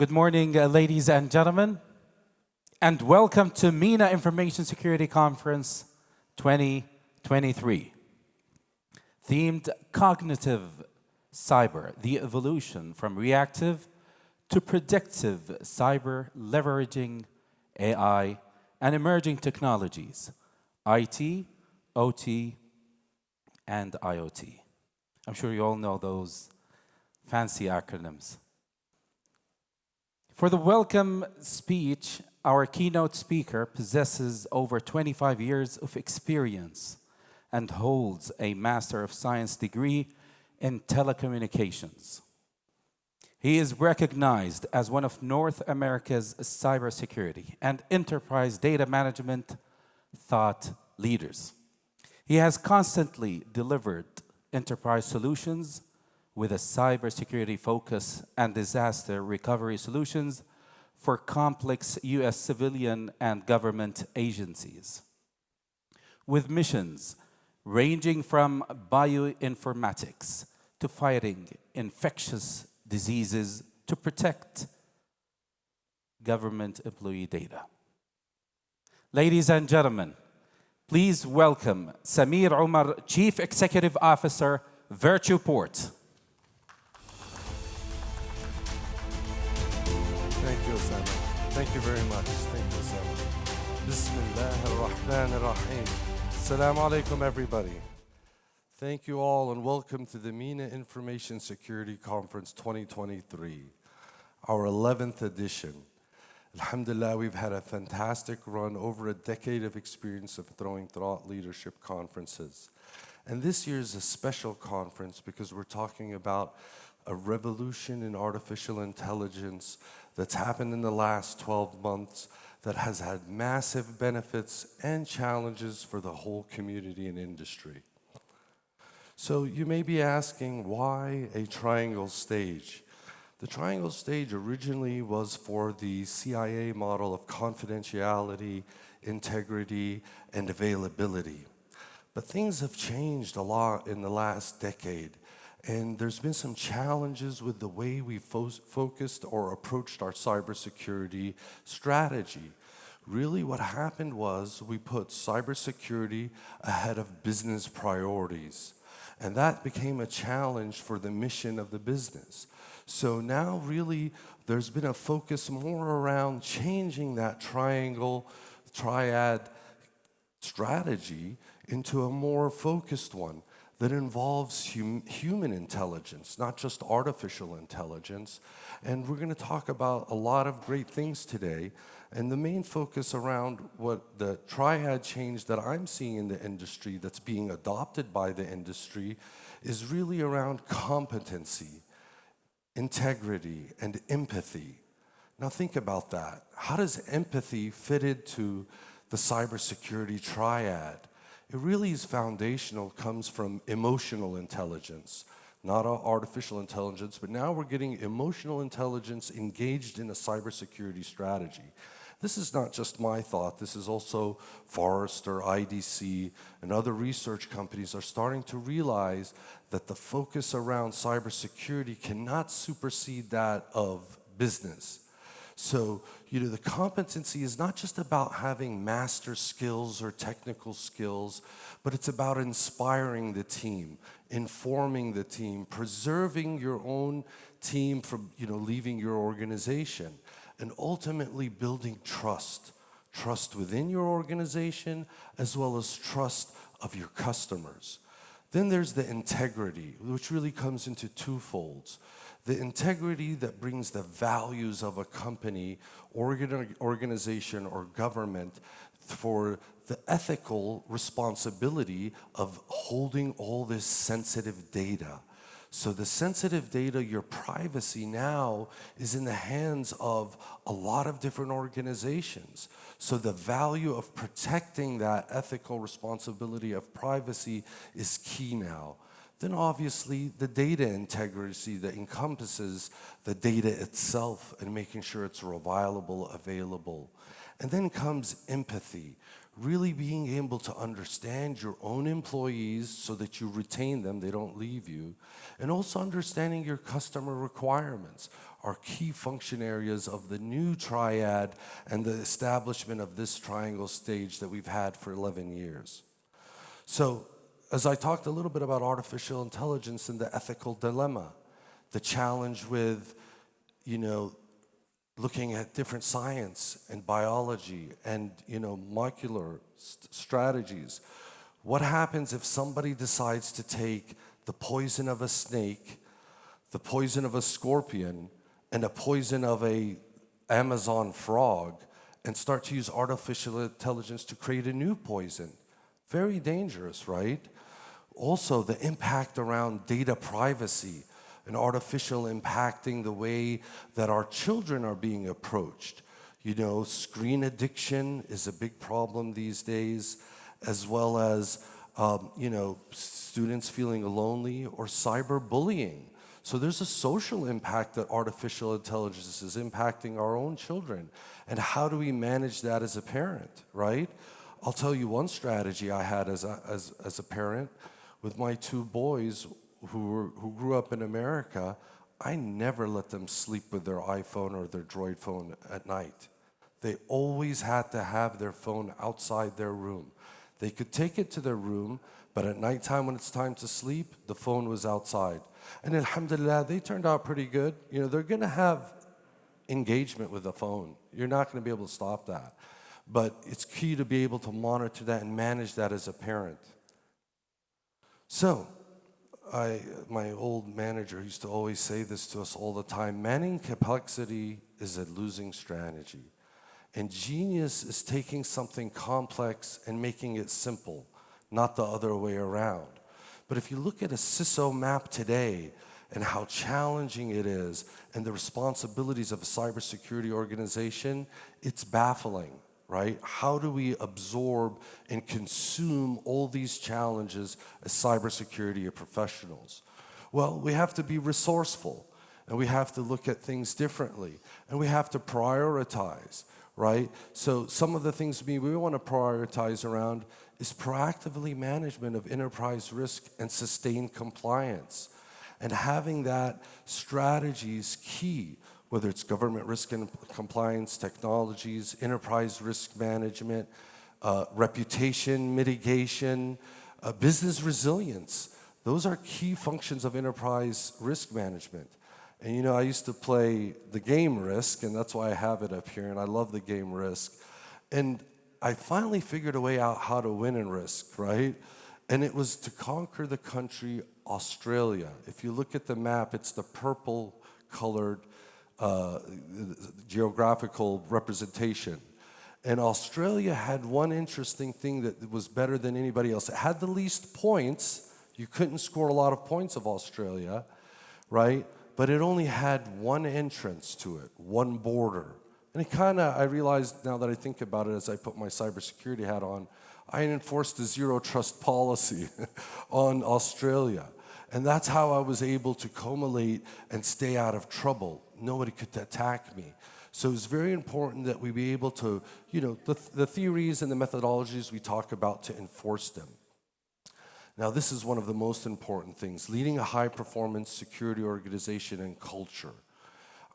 Good morning, ladies and gentlemen, and welcome to MENA Information Security Conference 2023. Themed Cognitive Cyber, the evolution from reactive to predictive cyber, leveraging AI and emerging technologies, IT, OT, and IoT. I'm sure you all know those fancy acronyms. For the welcome speech, our keynote speaker possesses over 25 years of experience and holds a Master of Science degree in Telecommunications. He is recognized as one of North America's cybersecurity and enterprise data management thought leaders. He has constantly delivered enterprise solutions with a cybersecurity focus and disaster recovery solutions for complex U.S. civilian and government agencies, with missions ranging from bioinformatics to fighting infectious diseases to protect government employee data. Ladies and gentlemen, please welcome Samir Omar, Chief Executive Officer, VirtuPort. Thank you, Osama. Thank you very much. Thank you, Osama. Bismillah ar-Rahman ar-Rahim. Assalamu alaikum, everybody. Thank you all and welcome to the MENA Information Security Conference 2023, our 11th edition. Alhamdulillah, we've had a fantastic run, over a decade of experience of throwing thought leadership conferences. And this year is a special conference because we're talking about a revolution in artificial intelligence that's happened in the last 12 months that has had massive benefits and challenges for the whole community and industry. So you may be asking, why a triangle stage? The triangle stage originally was for the CIA model of confidentiality, integrity, and availability. But things have changed a lot in the last decade. And there's been some challenges with the way we focused or approached our cybersecurity strategy. Really what happened was we put cybersecurity ahead of business priorities. And that became a challenge for the mission of the business. So now really there's been a focus more around changing that triad strategy into a more focused one that involves human intelligence, not just artificial intelligence. And we're going to talk about a lot of great things today. And the main focus around what the triad change that I'm seeing in the industry that's being adopted by the industry is really around competency, integrity, and empathy. Now think about that. How does empathy fit into the cybersecurity triad? It really is foundational, comes from emotional intelligence, not artificial intelligence, but now we're getting emotional intelligence engaged in a cybersecurity strategy. This is not just my thought, this is also Forrester, IDC, and other research companies are starting to realize that the focus around cybersecurity cannot supersede that of business. So, the competency is not just about having master skills or technical skills, but it's about inspiring the team, informing the team, preserving your own team from, leaving your organization, and ultimately building trust within your organization, as well as trust of your customers. Then there's the integrity, which really comes into two folds. The integrity that brings the values of a company, organization, or government for the ethical responsibility of holding all this sensitive data. So the sensitive data, your privacy now is in the hands of a lot of different organizations. So the value of protecting that ethical responsibility of privacy is key now. Then obviously the data integrity that encompasses the data itself and making sure it's reliable, available. And then comes empathy, really being able to understand your own employees so that you retain them, they don't leave you, and also understanding your customer requirements. are key function areas of the new triad and the establishment of this triangle stage that we've had for 11 years. So, as I talked a little bit about artificial intelligence and the ethical dilemma, the challenge with, looking at different science and biology and, molecular strategies. What happens if somebody decides to take the poison of a snake, the poison of a scorpion, and the poison of a Amazon frog and start to use artificial intelligence to create a new poison? Very dangerous, right? Also, the impact around data privacy and artificial impacting the way that our children are being approached. Screen addiction is a big problem these days, as well as, students feeling lonely or cyberbullying. So there's a social impact that artificial intelligence is impacting our own children. And how do we manage that as a parent, right? I'll tell you one strategy I had as a parent with my two boys who grew up in America. I never let them sleep with their iPhone or their Droid phone at night. They always had to have their phone outside their room. They could take it to their room, but at nighttime when it's time to sleep, the phone was outside. And alhamdulillah, they turned out pretty good. They're gonna have engagement with the phone. You're not gonna be able to stop that. But it's key to be able to monitor that and manage that as a parent. So, my old manager used to always say this to us all the time: managing complexity is a losing strategy. And genius is taking something complex and making it simple, not the other way around. But if you look at a CISO map today and how challenging it is and the responsibilities of a cybersecurity organization, it's baffling, right? How do we absorb and consume all these challenges as cybersecurity professionals? Well, we have to be resourceful, and we have to look at things differently, and we have to prioritize, right? So some of the things we want to prioritize around is proactively management of enterprise risk and sustained compliance. And having that strategy is key, whether it's government risk and compliance technologies, enterprise risk management, reputation mitigation, business resilience. Those are key functions of enterprise risk management. And I used to play the game Risk, and that's why I have it up here, and I love the game Risk. And I finally figured a way out how to win in Risk, right? And it was to conquer the country Australia. If you look at the map, it's the purple-colored geographical representation. And Australia had one interesting thing that was better than anybody else. It had the least points. You couldn't score a lot of points of Australia, right? But it only had one entrance to it, one border. And I realized now that I think about it as I put my cybersecurity hat on, I enforced a zero trust policy on Australia. And that's how I was able to culminate and stay out of trouble. Nobody could attack me. So it's very important that we be able to, the theories and the methodologies we talk about, to enforce them. Now, this is one of the most important things: leading a high-performance security organization and culture.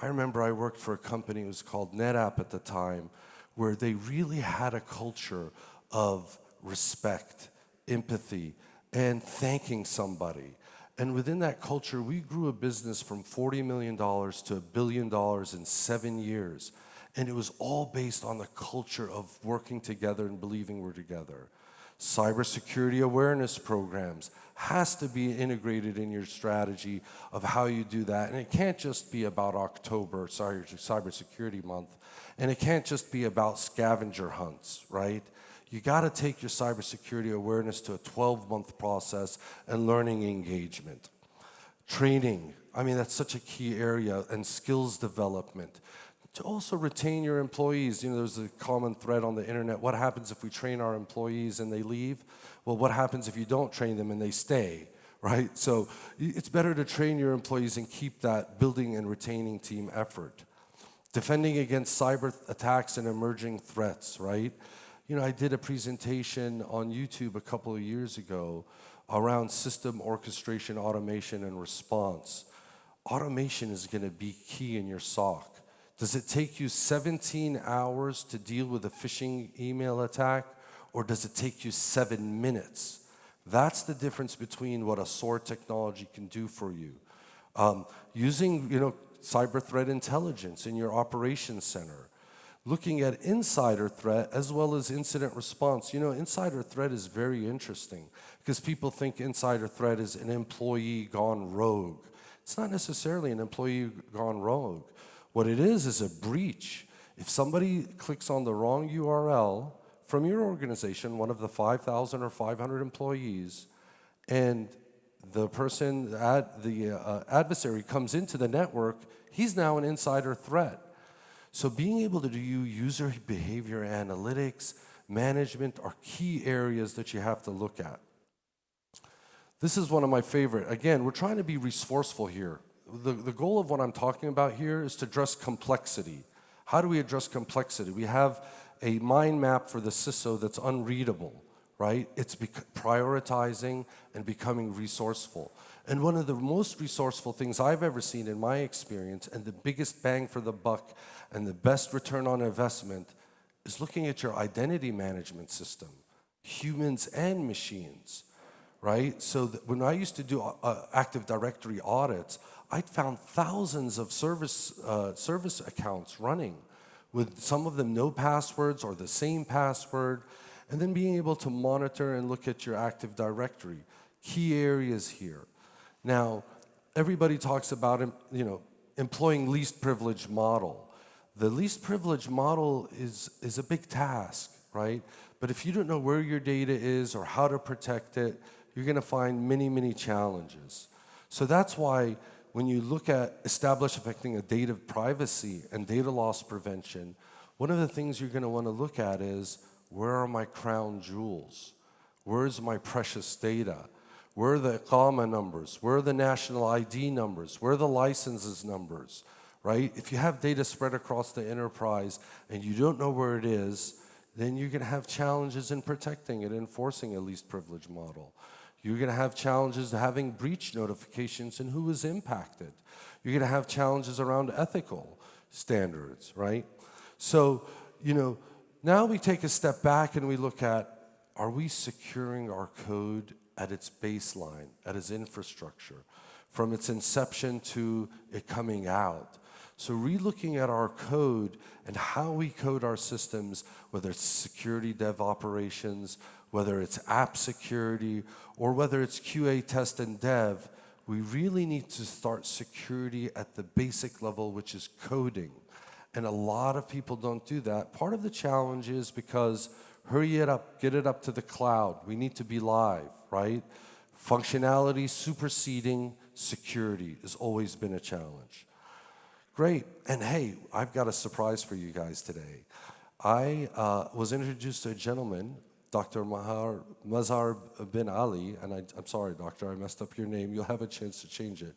I remember I worked for a company, it was called NetApp at the time, where they really had a culture of respect, empathy, and thanking somebody. And within that culture, we grew a business from $40 million to $1 billion in 7 years. And it was all based on the culture of working together and believing we're together. Cybersecurity awareness programs has to be integrated in your strategy of how you do that. And it can't just be about Cybersecurity Month. And it can't just be about scavenger hunts, right? You got to take your cybersecurity awareness to a 12-month process and learning engagement. Training, that's such a key area, and skills development. To also retain your employees. There's a common thread on the internet: what happens if we train our employees and they leave? Well, what happens if you don't train them and they stay, right? So it's better to train your employees and keep that building and retaining team effort. Defending against cyber attacks and emerging threats, right? I did a presentation on YouTube a couple of years ago around system orchestration, automation, and response. automation is going to be key in your SOC. Does it take you 17 hours to deal with a phishing email attack, or does it take you 7 minutes? That's the difference between what a SOAR technology can do for you. Using cyber threat intelligence in your operations center, looking at insider threat as well as incident response. Insider threat is very interesting because people think insider threat is an employee gone rogue. It's not necessarily an employee gone rogue. What it is a breach. If somebody clicks on the wrong URL from your organization, one of the 5,000 or 500 employees, and the person, the adversary comes into the network, he's now an insider threat. So being able to do user behavior analytics, management are key areas that you have to look at. This is one of my favorite. Again, we're trying to be resourceful here. The goal of what I'm talking about here is to address complexity. How do we address complexity? We have a mind map for the CISO that's unreadable, right? It's prioritizing and becoming resourceful. And one of the most resourceful things I've ever seen in my experience, and the biggest bang for the buck and the best return on investment, is looking at your identity management system, humans and machines, right? So when I used to do Active Directory audits, I'd found thousands of service accounts running with some of them no passwords or the same password, and then being able to monitor and look at your Active Directory. Key areas here. Now, everybody talks about employing least privilege model. The least privilege model is a big task, right? But if you don't know where your data is or how to protect it, you're going to find many, many challenges. So that's why when you look at affecting a data privacy and data loss prevention, one of the things you're going to want to look at is, where are my crown jewels? Where's my precious data? Where are the Iqama numbers? Where are the national ID numbers? Where are the licenses numbers, right? If you have data spread across the enterprise and you don't know where it is, then you're going to have challenges in protecting it, enforcing a least privilege model. You're going to have challenges having breach notifications and who is impacted. You're going to have challenges around ethical standards, right? So, now we take a step back and we look at, are we securing our code at its baseline, at its infrastructure, from its inception to it coming out? So re-looking at our code and how we code our systems, whether it's security dev operations, whether it's app security, or whether it's QA test and dev, we really need to start security at the basic level, which is coding. And a lot of people don't do that. Part of the challenge is because hurry it up, get it up to the cloud. We need to be live, right? Functionality superseding security has always been a challenge. Great, and hey, I've got a surprise for you guys today. I was introduced to a gentleman, Dr. Mazhar bin Ali, and I'm sorry, doctor, I messed up your name. You'll have a chance to change it,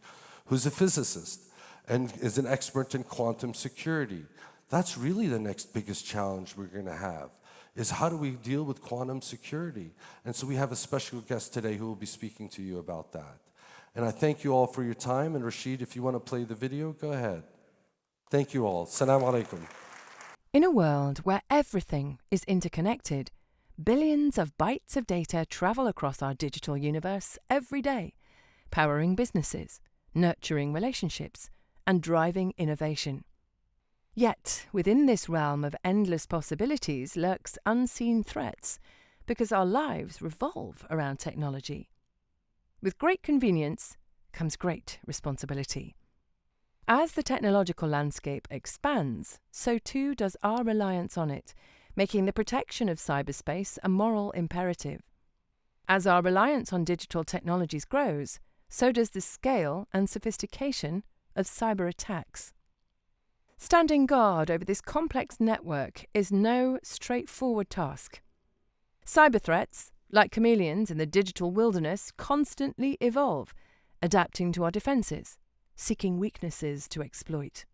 who's a physicist and is an expert in quantum security. That's really the next biggest challenge we're going to have, is how do we deal with quantum security? And so we have a special guest today who will be speaking to you about that. And I thank you all for your time. And Rashid, if you want to play the video, go ahead. Thank you all. Assalamu alaikum. In a world where everything is interconnected, billions of bytes of data travel across our digital universe every day, powering businesses, nurturing relationships, and driving innovation. Yet, within this realm of endless possibilities lurks unseen threats, because our lives revolve around technology. With great convenience comes great responsibility. As the technological landscape expands, so too does our reliance on it, making the protection of cyberspace a moral imperative. As our reliance on digital technologies grows, so does the scale and sophistication of cyber attacks. Standing guard over this complex network is no straightforward task. Cyber threats, like chameleons in the digital wilderness, constantly evolve, adapting to our defenses, seeking weaknesses to exploit.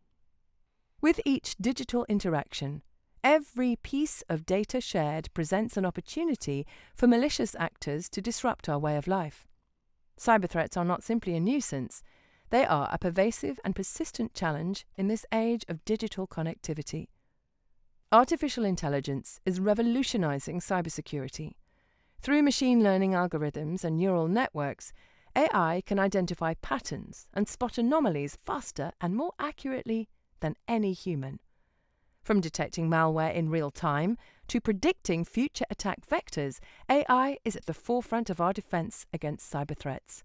With each digital interaction, every piece of data shared presents an opportunity for malicious actors to disrupt our way of life. Cyber threats are not simply a nuisance, They are a pervasive and persistent challenge in this age of digital connectivity. Artificial intelligence is revolutionizing cybersecurity. Through machine learning algorithms and neural networks, AI can identify patterns and spot anomalies faster and more accurately than any human. From detecting malware in real time to predicting future attack vectors, AI is at the forefront of our defense against cyber threats.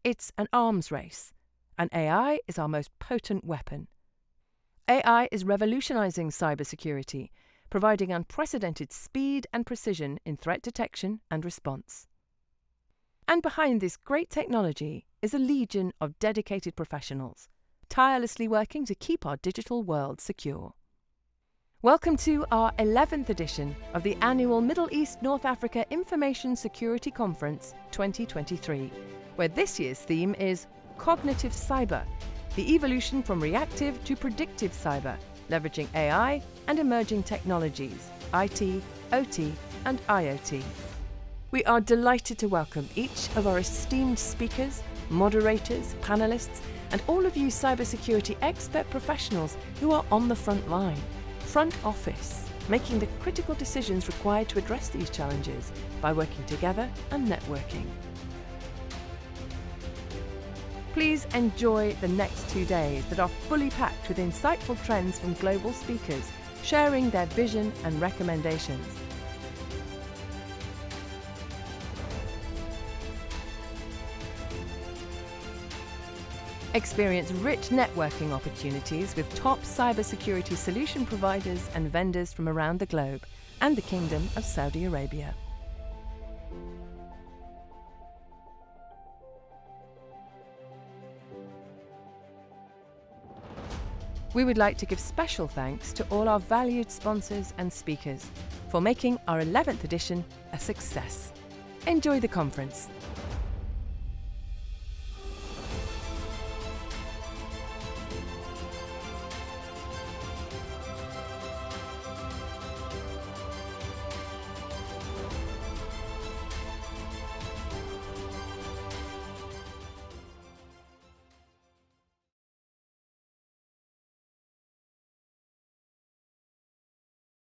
It's an arms race, and AI is our most potent weapon. AI is revolutionizing cybersecurity, providing unprecedented speed and precision in threat detection and response. And behind this great technology is a legion of dedicated professionals, tirelessly working to keep our digital world secure. Welcome to our 11th edition of the annual Middle East North Africa Information Security Conference 2023, where this year's theme is Cognitive Cyber, the evolution from reactive to predictive cyber, leveraging AI and emerging technologies, IT, OT, and IoT. We are delighted to welcome each of our esteemed speakers, moderators, panelists, and all of you cybersecurity expert professionals who are on the front line, front office, making the critical decisions required to address these challenges by working together and networking. Please enjoy the next 2 days that are fully packed with insightful trends from global speakers, sharing their vision and recommendations. Experience rich networking opportunities with top cybersecurity solution providers and vendors from around the globe and the Kingdom of Saudi Arabia. We would like to give special thanks to all our valued sponsors and speakers for making our 11th edition a success. Enjoy the conference.